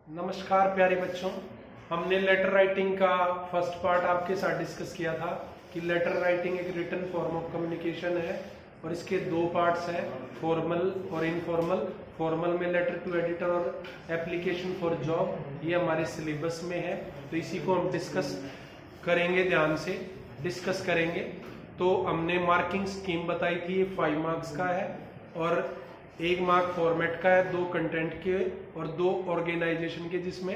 नमस्कार प्यारे बच्चों। हमने लेटर राइटिंग का फर्स्ट पार्ट आपके साथ डिस्कस किया था कि लेटर राइटिंग एक रिटन फॉर्म ऑफ कम्युनिकेशन है और इसके दो पार्ट्स हैं, फॉर्मल और इनफॉर्मल। फॉर्मल में लेटर टू एडिटर और एप्लीकेशन फॉर जॉब, ये हमारे सिलेबस में है, तो इसी को हम डिस्कस करेंगे, ध्यान से डिस्कस करेंगे। तो हमने मार्किंग स्कीम बताई थी, ये 5 मार्क्स का है और 1 मार्क फॉर्मेट का है, 2 कंटेंट के और 2 ऑर्गेनाइजेशन के, जिसमें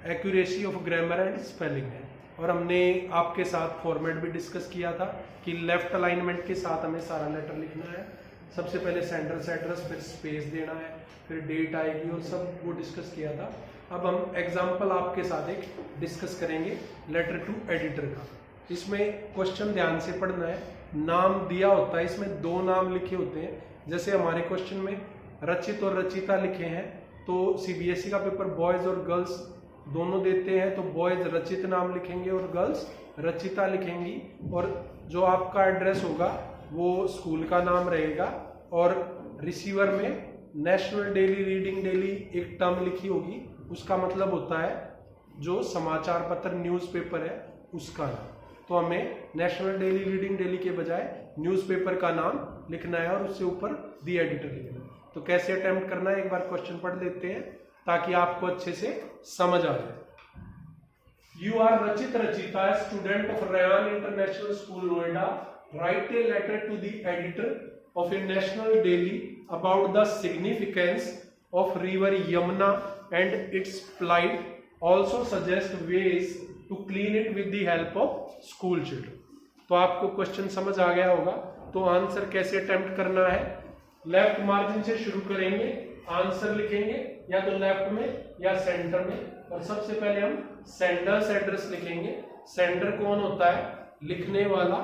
accuracy of grammar and spelling है। और हमने आपके साथ फॉर्मेट भी डिस्कस किया था कि लेफ्ट अलाइनमेंट के साथ हमें सारा लेटर लिखना है। सबसे पहले सेंडर्स एड्रेस, फिर स्पेस देना है, फिर डेट आएगी और सब वो डिस्कस किया था। अब हम एग्जाम्पल आपके साथ एक डिस्कस करेंगे लेटर टू एडिटर का। इसमें क्वेश्चन ध्यान से पढ़ना है। नाम दिया होता है, इसमें 2 नाम लिखे होते हैं। जैसे हमारे क्वेश्चन में रचित और रचिता लिखे हैं, तो सीबीएसई का पेपर बॉयज और गर्ल्स दोनों देते हैं, तो बॉयज रचित नाम लिखेंगे और गर्ल्स रचिता लिखेंगी। और जो आपका एड्रेस होगा वो स्कूल का नाम रहेगा। और रिसीवर में नेशनल डेली रीडिंग डेली एक टर्म लिखी होगी, उसका मतलब होता है जो समाचार पत्र न्यूज़पेपर है उसका नाम। तो हमें नेशनल डेली रीडिंग डेली के बजाय न्यूज़पेपर का नाम लिखना है और उससे ऊपर दी एडिटर लिखना है। तो कैसे अटेम्प्ट करना है, एक बार क्वेश्चन पढ़ लेते हैं ताकि आपको अच्छे से समझ आ जाए। You are Rachit Rachita, student of Ryan International School Noida, write a letter to the editor of a national daily about the significance of river Yamuna and its plight, also suggest ways to clean it with the help of school children. तो आपको question समझ आ गया होगा। तो answer कैसे attempt करना है, left margin से शुरू करेंगे, आंसर लिखेंगे या तो लेफ्ट में या सेंटर में। और सबसे पहले हम सेंडर्स एड्रेस लिखेंगे। सेंडर कौन होता है, लिखने वाला,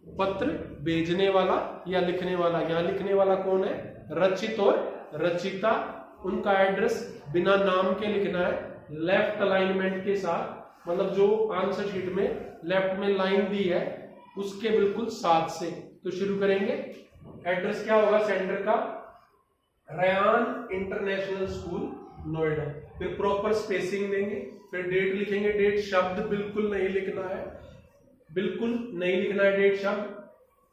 पत्र भेजने वाला या लिखने वाला। यहाँ लिखने वाला कौन है, रचित और रचिता। उनका एड्रेस बिना नाम के लिखना है, लेफ्ट अलाइनमेंट के साथ, मतलब जो आंसर शीट में लेफ्ट में लाइन दी है उसके बिल्कुल साथ से। तो शुरू करेंगे। एड्रेस क्या होगा सेंडर का, रयान इंटरनेशनल स्कूल नोएडा। फिर प्रॉपर स्पेसिंग देंगे, फिर डेट लिखेंगे। डेट शब्द बिल्कुल नहीं लिखना है, बिल्कुल नहीं लिखना है डेट शब्द।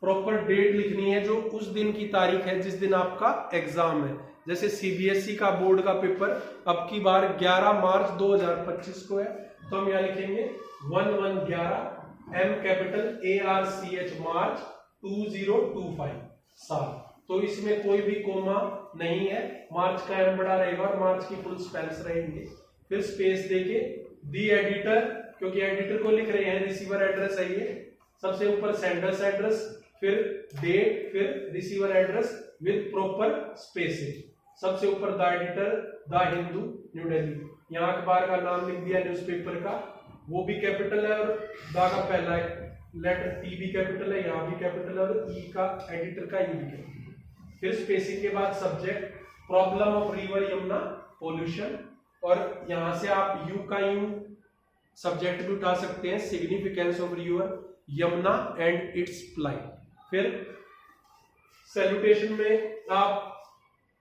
प्रॉपर डेट लिखनी है जो उस दिन की तारीख है जिस दिन आपका एग्जाम है। जैसे सीबीएसई का बोर्ड का पेपर अब की बार 11 मार्च 2025 को है, तो हम यहाँ लिखेंगे 11/11 M कैपिटल ARCH मार्च 2025 साल। तो इसमें कोई भी कोमा नहीं है, मार्च का M बड़ा रहेगा और मार्च की फुल स्पेल्स रहेंगे। फिर स्पेस देके दी एडिटर, क्योंकि एडिटर को लिख रहे हैं, रिसीवर एड्रेस है ये। सबसे ऊपर सेंडर्स एड्रेस, फिर डेट, फिर receiver address with proper spacing. सबसे ऊपर the editor, the Hindu, new Delhi. यहाँ अखबार का नाम लिख दिया, न्यूज़पेपर का, वो भी कैपिटल है और द का पहला लेटर टी भी कैपिटल है, यहाँ भी कैपिटल है, और ई का एडिटर का ई भी कैपिटल। फिर स्पेसिंग के बाद subject, problem of river Yamuna pollution, और यहाँ से आप यू का यू सब्जेक्ट भी उठा सकते हैं, significance of river Yamuna and its plight. फिर सैल्यूटेशन में आप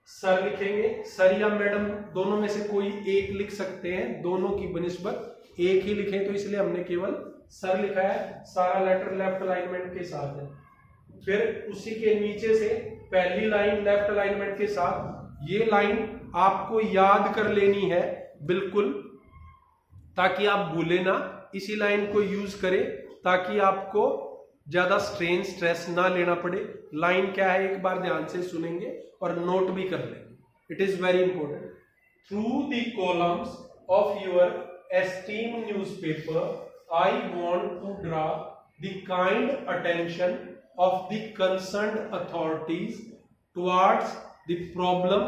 सर लिखेंगे, सर या मैडम दोनों में से कोई एक लिख सकते हैं, दोनों की बनिस्बत एक ही लिखें, तो इसलिए हमने केवल सर लिखा है। सारा लेटर लेफ्ट अलाइनमेंट के साथ है। फिर उसी के नीचे से पहली लाइन लेफ्ट अलाइनमेंट के साथ, ये लाइन आपको याद कर लेनी है बिल्कुल, ताकि आप भूले ना। इसी लाइन को यूज करें ताकि आपको ज्यादा स्ट्रेन स्ट्रेस ना लेना पड़े। लाइन क्या है एक बार ध्यान से सुनेंगे और नोट भी कर लेंगे, it is very important. Through the columns of your esteemed newspaper, I want to draw the kind attention of the concerned authorities towards the problem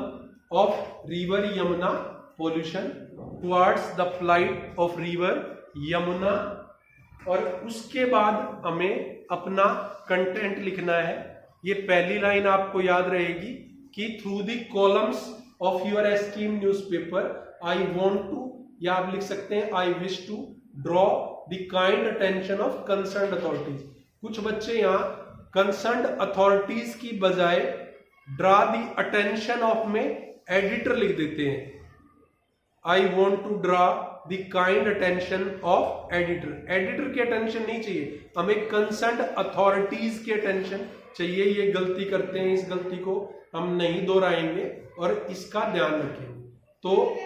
of river Yamuna pollution, towards the plight of river Yamuna। और उसके बाद हमें अपना content लिखना है। ये पहली line आपको याद रहेगी कि through the columns of your esteemed newspaper I want to, या आप लिख सकते हैं I wish to draw the kind attention of concerned authorities. कुछ बच्चे यहाँ कंसर्न्ड अथॉरिटीज की बजाय ड्रा द अटेंशन ऑफ में एडिटर लिख देते हैं। I want to draw the kind attention of editor. Editor की अटेंशन नहीं चाहिए, हमें कंसर्न्ड अथॉरिटीज की अटेंशन चाहिए। ये गलती करते हैं, इस गलती को हम नहीं दोहराएंगे और इसका ध्यान रखेंगे। तो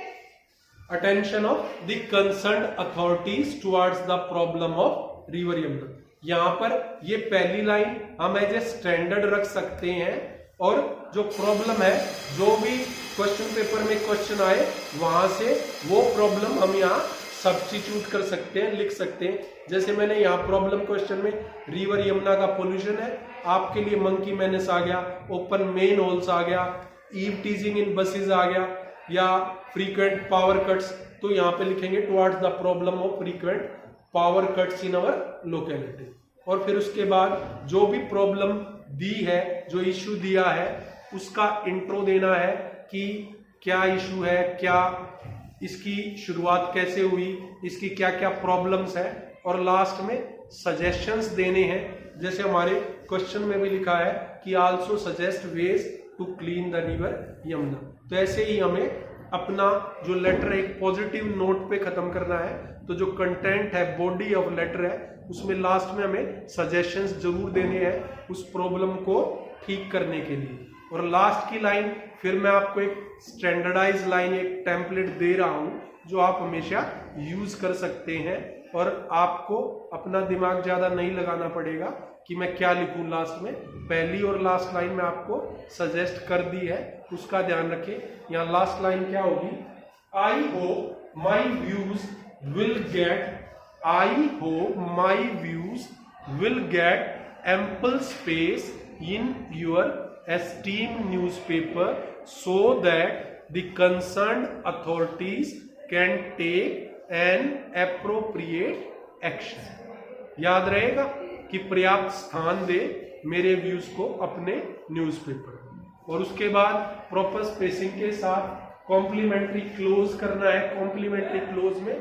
attention of the concerned authorities towards the problem of river Yamuna. यहां पर ये पहली लाइन हम एज ए स्टैंडर्ड रख सकते हैं और जो प्रॉब्लम है, जो भी क्वेश्चन पेपर में क्वेश्चन आए वहां से वो प्रॉब्लम हम यहाँ सब्स्टिट्यूट कर सकते हैं, लिख सकते हैं। जैसे मैंने यहाँ प्रॉब्लम क्वेश्चन में रिवर यमुना का पोल्यूशन है, आपके लिए मंकी मैनेस आ गया, ओपन मेन होल्स आ गया, ईव टीजिंग इन बसेस आ गया, या फ्रीक्वेंट पावर कट्स। तो यहाँ पे लिखेंगे towards the problem of frequent power cuts in our locality. और फिर उसके बाद जो भी प्रॉब्लम दी है, जो इश्यू दिया है, उसका इंट्रो देना है कि क्या इश्यू है, क्या इसकी शुरुआत कैसे हुई, इसकी क्या क्या प्रॉब्लम्स है, और लास्ट में सजेशंस देने हैं। जैसे हमारे क्वेश्चन में भी लिखा है कि also suggest ways to clean the river Yamuna. तो ऐसे ही हमें अपना जो लेटर एक पॉजिटिव नोट पे खत्म करना है। तो जो कंटेंट है, बॉडी ऑफ लेटर है, उसमें लास्ट में हमें सजेशंस जरूर देने हैं उस प्रॉब्लम को ठीक करने के लिए। और लास्ट की लाइन फिर मैं आपको एक स्टैंडर्डाइज लाइन, एक टेम्पलेट दे रहा हूं जो आप हमेशा यूज कर सकते हैं, और आपको अपना दिमाग ज्यादा नहीं लगाना पड़ेगा कि मैं क्या लिखूं लास्ट में। पहली और लास्ट लाइन में आपको सजेस्ट कर दी है, उसका ध्यान रखें। यहाँ लास्ट लाइन क्या होगी, I hope my views will get, I hope my views will get ample space in your esteemed newspaper so that the concerned authorities can take an appropriate action। याद रहेगा कि पर्याप्त स्थान दे मेरे व्यूज को अपने न्यूज़पेपर। और उसके बाद प्रॉपर स्पेसिंग के साथ कॉम्प्लीमेंट्री क्लोज करना है। कॉम्प्लीमेंट्री क्लोज में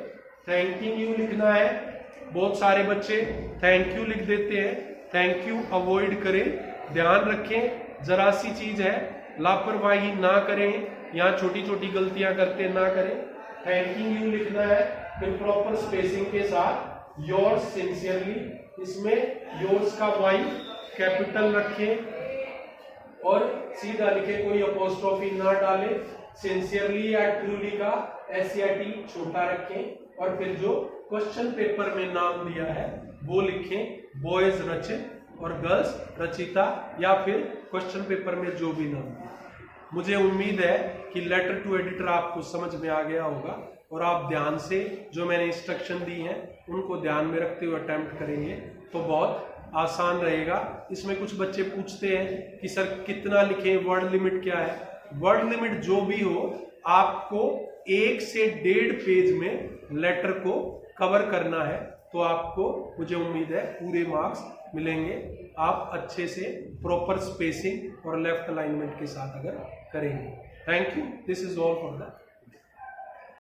थैंकिंग यू लिखना है। बहुत सारे बच्चे थैंक यू लिख देते हैं, थैंक यू अवॉइड करें। ध्यान रखें, जरा सी चीज है, लापरवाही ना करें, यहाँ छोटी छोटी गलतियां करते ना करें। थैंकिंग यू लिखना है, फिर प्रॉपर स्पेसिंग के साथ योर्स सिंसियरली, इसमें योर्स का वाई कैपिटल रखें और सीधा लिखे, कोई अपोस्ट्रोफी ना डाले। सिंसियरली या ट्रूली का एस या टी छोटा रखें। और फिर जो क्वेश्चन पेपर में नाम दिया है वो लिखें, बॉयज रचित और गर्ल्स रचिता, या फिर क्वेश्चन पेपर में जो भी नाम दिया। मुझे उम्मीद है कि लेटर टू एडिटर आपको समझ में आ गया होगा और आप ध्यान से जो मैंने इंस्ट्रक्शन दी हैं उनको ध्यान में रखते हुए अटेम्प्ट करेंगे तो बहुत आसान रहेगा। इसमें कुछ बच्चे पूछते हैं कि सर कितना लिखें, वर्ड लिमिट क्या है। वर्ड लिमिट जो भी हो, आपको 1 से 1.5 पेज में लेटर को कवर करना है, तो आपको, मुझे उम्मीद है, पूरे मार्क्स मिलेंगे। आप अच्छे से प्रॉपर स्पेसिंग और लेफ्ट अलाइनमेंट के साथ अगर करेंगे। Thank you, this is all for the